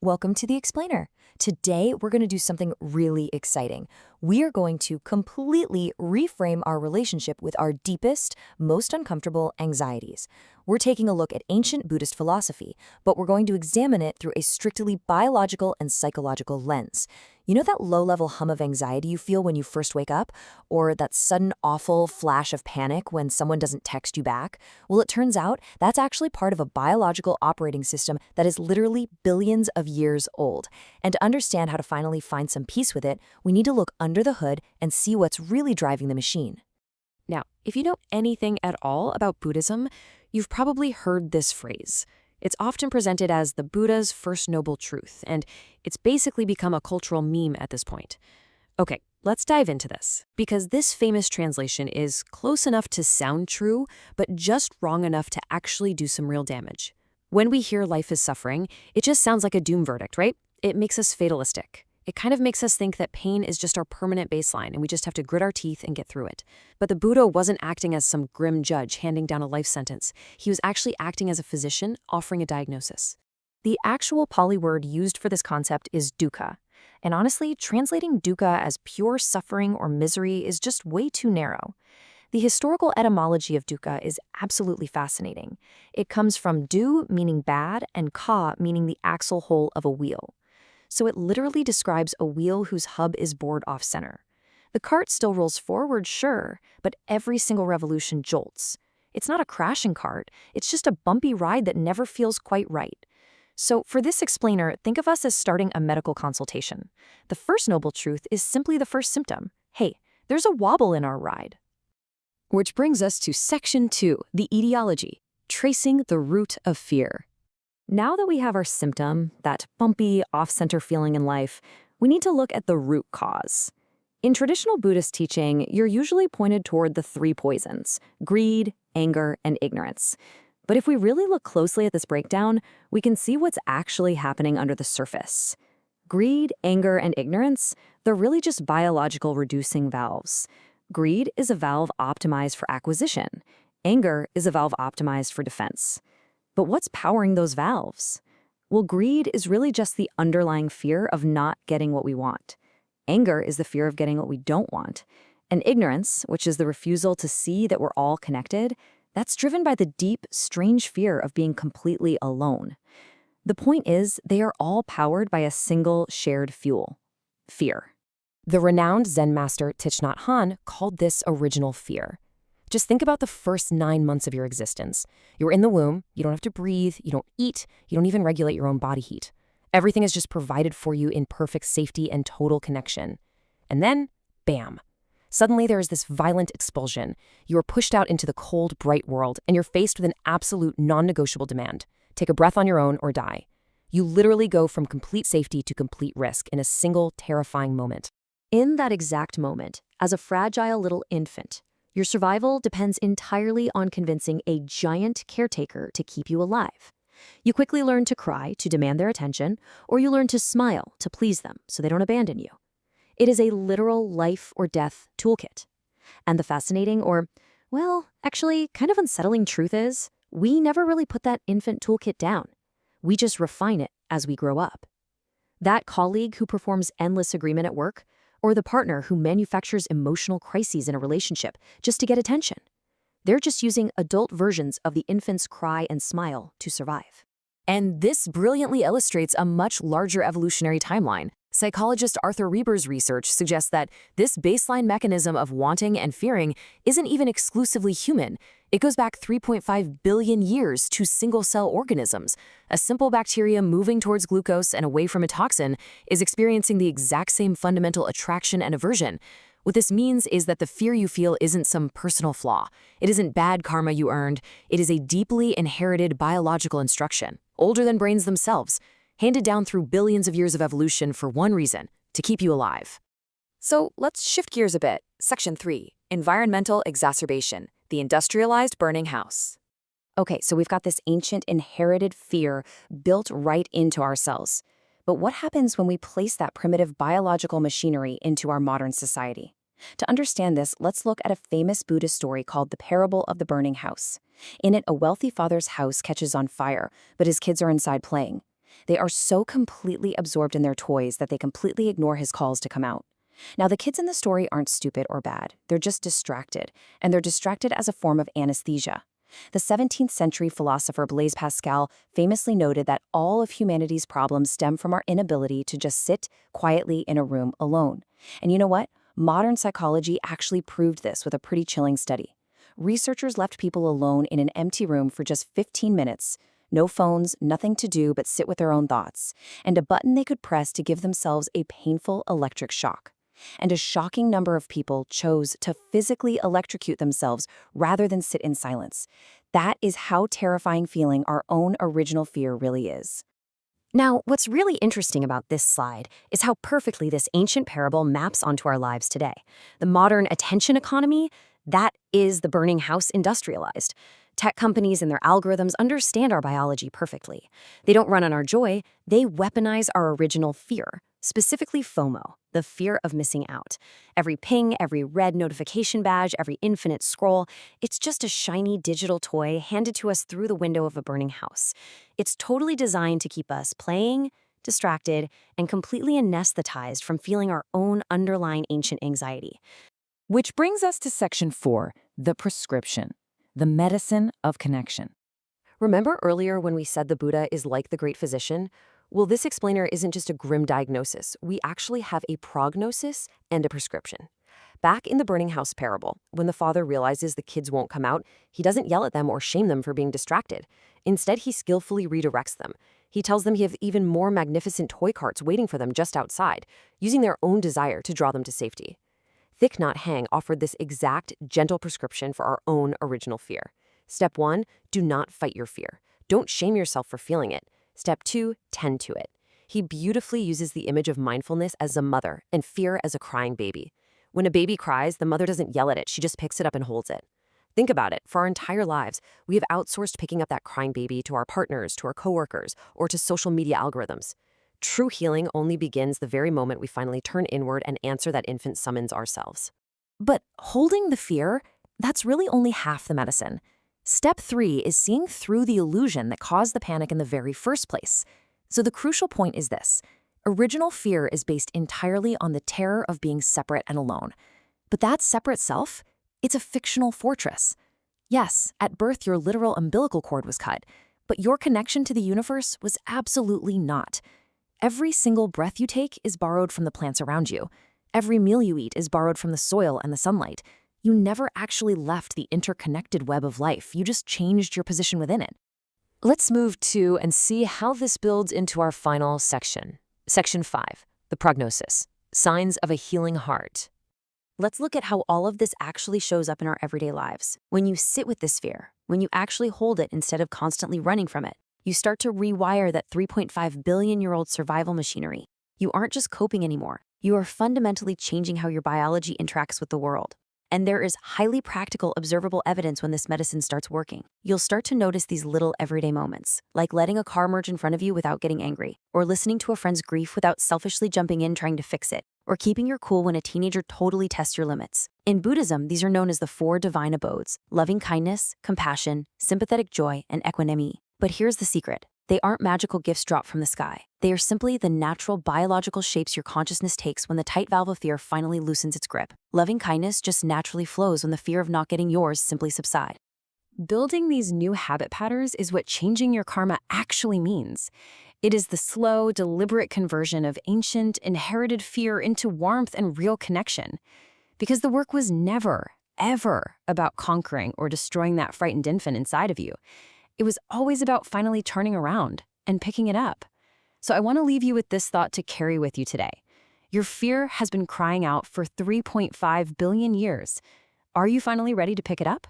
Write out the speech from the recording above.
Welcome to the Explainer. Today, we're going to do something really exciting. We are going to completely reframe our relationship with our deepest, most uncomfortable anxieties. We're taking a look at ancient Buddhist philosophy, but we're going to examine it through a strictly biological and psychological lens. You know that low-level hum of anxiety you feel when you first wake up? Or that sudden awful flash of panic when someone doesn't text you back? Well, it turns out that's actually part of a biological operating system that is literally billions of years old. And to understand how to finally find some peace with it, we need to look under the hood and see what's really driving the machine. Now, if you know anything at all about Buddhism, you've probably heard this phrase. It's often presented as the Buddha's first noble truth, and it's basically become a cultural meme at this point. Okay, let's dive into this, because this famous translation is close enough to sound true, but just wrong enough to actually do some real damage. When we hear life is suffering, it just sounds like a doom verdict, right? It makes us fatalistic. It kind of makes us think that pain is just our permanent baseline and we just have to grit our teeth and get through it. But the Buddha wasn't acting as some grim judge handing down a life sentence. He was actually acting as a physician offering a diagnosis. The actual Pali word used for this concept is dukkha. And honestly, translating dukkha as pure suffering or misery is just way too narrow. The historical etymology of dukkha is absolutely fascinating. It comes from du, meaning bad, and ka, meaning the axle hole of a wheel. So it literally describes a wheel whose hub is bored off-center. The cart still rolls forward, sure, but every single revolution jolts. It's not a crashing cart, it's just a bumpy ride that never feels quite right. So for this explainer, think of us as starting a medical consultation. The first noble truth is simply the first symptom. Hey, there's a wobble in our ride. Which brings us to Section 2, the etiology, tracing the root of fear. Now that we have our symptom, that bumpy, off-center feeling in life, we need to look at the root cause. In traditional Buddhist teaching, you're usually pointed toward the three poisons: greed, anger, and ignorance. But if we really look closely at this breakdown, we can see what's actually happening under the surface. Greed, anger, and ignorance, they're really just biological reducing valves. Greed is a valve optimized for acquisition. Anger is a valve optimized for defense. But what's powering those valves? Well, greed is really just the underlying fear of not getting what we want. Anger is the fear of getting what we don't want. And ignorance, which is the refusal to see that we're all connected, that's driven by the deep, strange fear of being completely alone. The point is, they are all powered by a single shared fuel: fear. The renowned Zen master Thich Nhat Hanh called this original fear. Just think about the first 9 months of your existence. You're in the womb, you don't have to breathe, you don't eat, you don't even regulate your own body heat. Everything is just provided for you in perfect safety and total connection. And then, bam. Suddenly there is this violent expulsion. You are pushed out into the cold, bright world, and you're faced with an absolute non-negotiable demand. Take a breath on your own or die. You literally go from complete safety to complete risk in a single, terrifying moment. In that exact moment, as a fragile little infant, your survival depends entirely on convincing a giant caretaker to keep you alive. You quickly learn to cry to demand their attention, or you learn to smile to please them so they don't abandon you. It is a literal life or death toolkit. And the fascinating actually kind of unsettling truth is, we never really put that infant toolkit down. We just refine it as we grow up. That colleague who performs endless agreement at work, or the partner who manufactures emotional crises in a relationship just to get attention. They're just using adult versions of the infant's cry and smile to survive. And this brilliantly illustrates a much larger evolutionary timeline. Psychologist Arthur Reber's research suggests that this baseline mechanism of wanting and fearing isn't even exclusively human. It goes back 3.5 billion years to single-cell organisms. A simple bacteria moving towards glucose and away from a toxin is experiencing the exact same fundamental attraction and aversion. What this means is that the fear you feel isn't some personal flaw. It isn't bad karma you earned. It is a deeply inherited biological instruction, older than brains themselves, handed down through billions of years of evolution for one reason: to keep you alive. So let's shift gears a bit. Section 3, environmental exacerbation, the industrialized burning house. Okay, so we've got this ancient inherited fear built right into our cells. But what happens when we place that primitive biological machinery into our modern society? To understand this, let's look at a famous Buddhist story called the Parable of the Burning House. In it, a wealthy father's house catches on fire, but his kids are inside playing. They are so completely absorbed in their toys that they completely ignore his calls to come out. Now, the kids in the story aren't stupid or bad. They're just distracted, and they're distracted as a form of anesthesia. The 17th century philosopher Blaise Pascal famously noted that all of humanity's problems stem from our inability to just sit quietly in a room alone. And you know what? Modern psychology actually proved this with a pretty chilling study. Researchers left people alone in an empty room for just 15 minutes. No phones, nothing to do but sit with their own thoughts, and a button they could press to give themselves a painful electric shock. And a shocking number of people chose to physically electrocute themselves rather than sit in silence. That is how terrifying feeling our own original fear really is. Now, what's really interesting about this slide is how perfectly this ancient parable maps onto our lives today. The modern attention economy, that is the burning house industrialized. Tech companies and their algorithms understand our biology perfectly. They don't run on our joy, they weaponize our original fear, specifically FOMO, the fear of missing out. Every ping, every red notification badge, every infinite scroll, it's just a shiny digital toy handed to us through the window of a burning house. It's totally designed to keep us playing, distracted, and completely anesthetized from feeling our own underlying ancient anxiety. Which brings us to section 4, the prescription, the medicine of connection. Remember earlier when we said the Buddha is like the great physician? Well, this explainer isn't just a grim diagnosis. We actually have a prognosis and a prescription. Back in the burning house parable, when the father realizes the kids won't come out, he doesn't yell at them or shame them for being distracted. Instead, he skillfully redirects them. He tells them he has even more magnificent toy carts waiting for them just outside, using their own desire to draw them to safety. Thich Nhat Hanh offered this exact, gentle prescription for our own original fear. Step 1, do not fight your fear. Don't shame yourself for feeling it. Step 2, tend to it. He beautifully uses the image of mindfulness as a mother and fear as a crying baby. When a baby cries, the mother doesn't yell at it, she just picks it up and holds it. Think about it. For our entire lives, we have outsourced picking up that crying baby to our partners, to our coworkers, or to social media algorithms. True healing only begins the very moment we finally turn inward and answer that infant summons ourselves. But holding the fear, that's really only half the medicine. Step 3 is seeing through the illusion that caused the panic in the very first place. So the crucial point is this. Original fear is based entirely on the terror of being separate and alone. But that separate self, it's a fictional fortress. Yes, at birth your literal umbilical cord was cut, but your connection to the universe was absolutely not. Every single breath you take is borrowed from the plants around you. Every meal you eat is borrowed from the soil and the sunlight. You never actually left the interconnected web of life. You just changed your position within it. Let's move to and see how this builds into our final section. Section 5, the prognosis, signs of a healing heart. Let's look at how all of this actually shows up in our everyday lives. When you sit with this fear, when you actually hold it instead of constantly running from it, you start to rewire that 3.5 billion-year-old survival machinery. You aren't just coping anymore. You are fundamentally changing how your biology interacts with the world. And there is highly practical, observable evidence when this medicine starts working. You'll start to notice these little everyday moments, like letting a car merge in front of you without getting angry, or listening to a friend's grief without selfishly jumping in trying to fix it, or keeping your cool when a teenager totally tests your limits. In Buddhism, these are known as the 4 divine abodes: loving kindness, compassion, sympathetic joy, and equanimity. But here's the secret. They aren't magical gifts dropped from the sky. They are simply the natural biological shapes your consciousness takes when the tight valve of fear finally loosens its grip. Loving kindness just naturally flows when the fear of not getting yours simply subsides. Building these new habit patterns is what changing your karma actually means. It is the slow, deliberate conversion of ancient, inherited fear into warmth and real connection. Because the work was never, ever about conquering or destroying that frightened infant inside of you. It was always about finally turning around and picking it up. So I want to leave you with this thought to carry with you today. Your fear has been crying out for 3.5 billion years. Are you finally ready to pick it up?